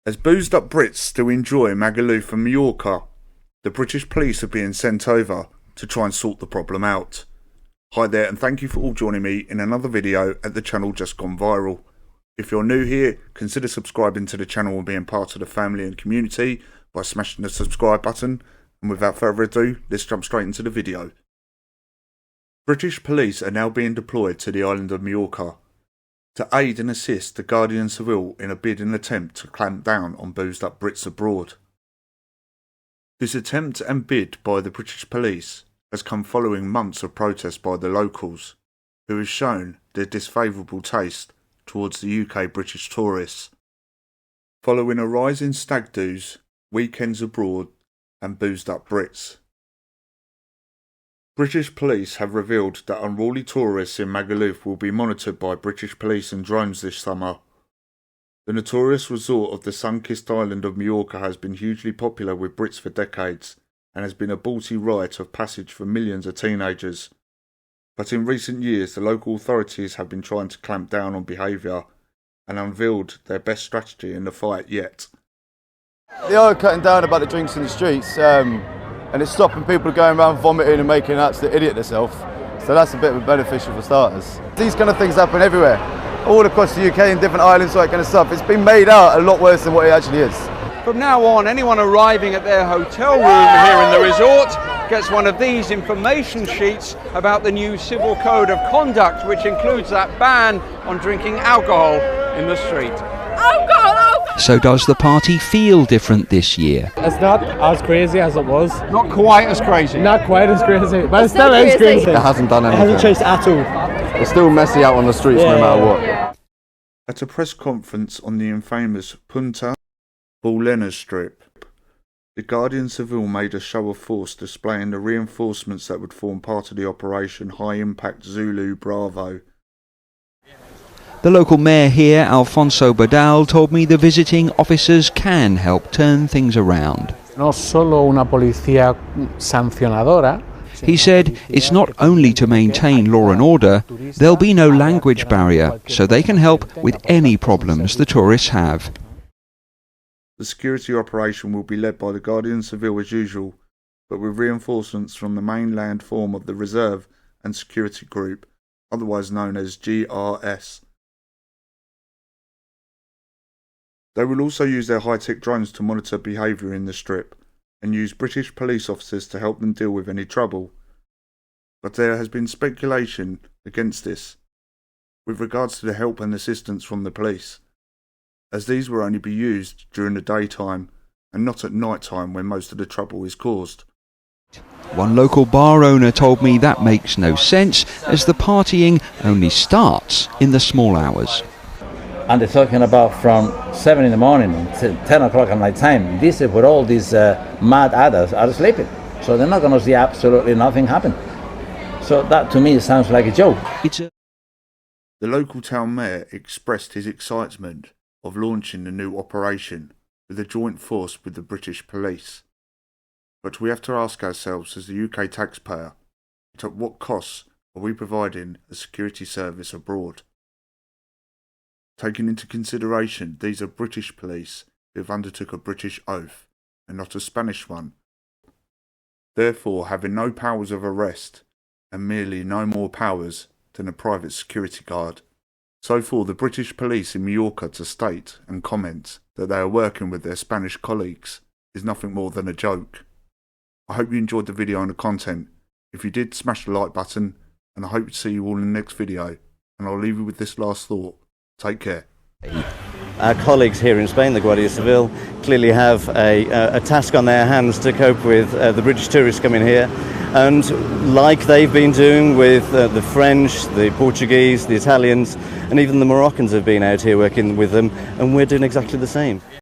As boozed up Brits still enjoy magaluf and Majorca, the British police are being sent over to try and sort the problem out. Hi there, and thank you for all joining me in another video at the channel Just Gone Viral. If you're new here, consider subscribing to the channel and being part of the family and community by smashing the subscribe button. And without further ado, let's jump straight into the video. British police are now being deployed to the island of Majorca to aid and assist the Guardian Civil in a bid and attempt to clamp down on boozed up Brits abroad. This attempt and bid by the British police has come following months of protest by the locals, who have shown their disfavourable taste towards the UK British tourists, following a rise in stag do's, weekends abroad and boozed up Brits. British police have revealed that unruly tourists in Magaluf will be monitored by British police and drones this summer. The notorious resort of the sun-kissed island of Majorca has been hugely popular with Brits for decades and has been a bawdy rite of passage for millions of teenagers. But in recent years, the local authorities have been trying to clamp down on behaviour and unveiled their best strategy in the fight yet. They are cutting down about the drinks in the streets, and it's stopping people going around vomiting and making an absolute idiot of themselves. So that's a bit of a beneficial for starters. These kind of things happen everywhere, all across the UK and different islands, all that kind of stuff. It's been made out a lot worse than what it actually is. From now on, anyone arriving at their hotel room here in the resort gets one of these information sheets about the new Civil Code of Conduct, which includes that ban on drinking alcohol in the street. So does the party feel different this year? It's not as crazy as it was. Not quite as crazy. Not quite as crazy, but it still is crazy. It hasn't done anything. It hasn't changed at all. It's still messy out on the streets no matter what. At a press conference on the infamous Punta Ballena strip, the Guardian Civil made a show of force displaying the reinforcements that would form part of the Operation High Impact Zulu Bravo. The local mayor here, Alfonso Badal, told me the visiting officers can help turn things around. No solo una policía sancionadora. He said it's not only to maintain law and order, there'll be no language barrier, so they can help with any problems the tourists have. The security operation will be led by the Guardian Civil as usual, but with reinforcements from the mainland form of the Reserve and Security Group, otherwise known as GRS. They will also use their high-tech drones to monitor behaviour in the strip and use British police officers to help them deal with any trouble. But there has been speculation against this with regards to the help and assistance from the police, as these will only be used during the daytime and not at night time when most of the trouble is caused. One local bar owner told me that makes no sense, as the partying only starts in the small hours. And they're talking about from 7 in the morning to 10 o'clock at night time. This is where all these mad adders are sleeping. So they're not going to see absolutely nothing happen. So that to me sounds like a joke. The local town mayor expressed his excitement of launching the new operation with a joint force with the British police. But we have to ask ourselves as the UK taxpayer, at what costs are we providing a security service abroad? Taking into consideration these are British police who have undertook a British oath and not a Spanish one, therefore having no powers of arrest and merely no more powers than a private security guard. So for the British police in Majorca to state and comment that they are working with their Spanish colleagues is nothing more than a joke. I hope you enjoyed the video and the content. If you did, smash the like button, and I hope to see you all in the next video. And I'll leave you with this last thought. Take care. Our colleagues here in Spain, the Guardia Civil, clearly have a task on their hands to cope with the British tourists coming here. And like they've been doing with the French, the Portuguese, the Italians, and even the Moroccans have been out here working with them, and we're doing exactly the same.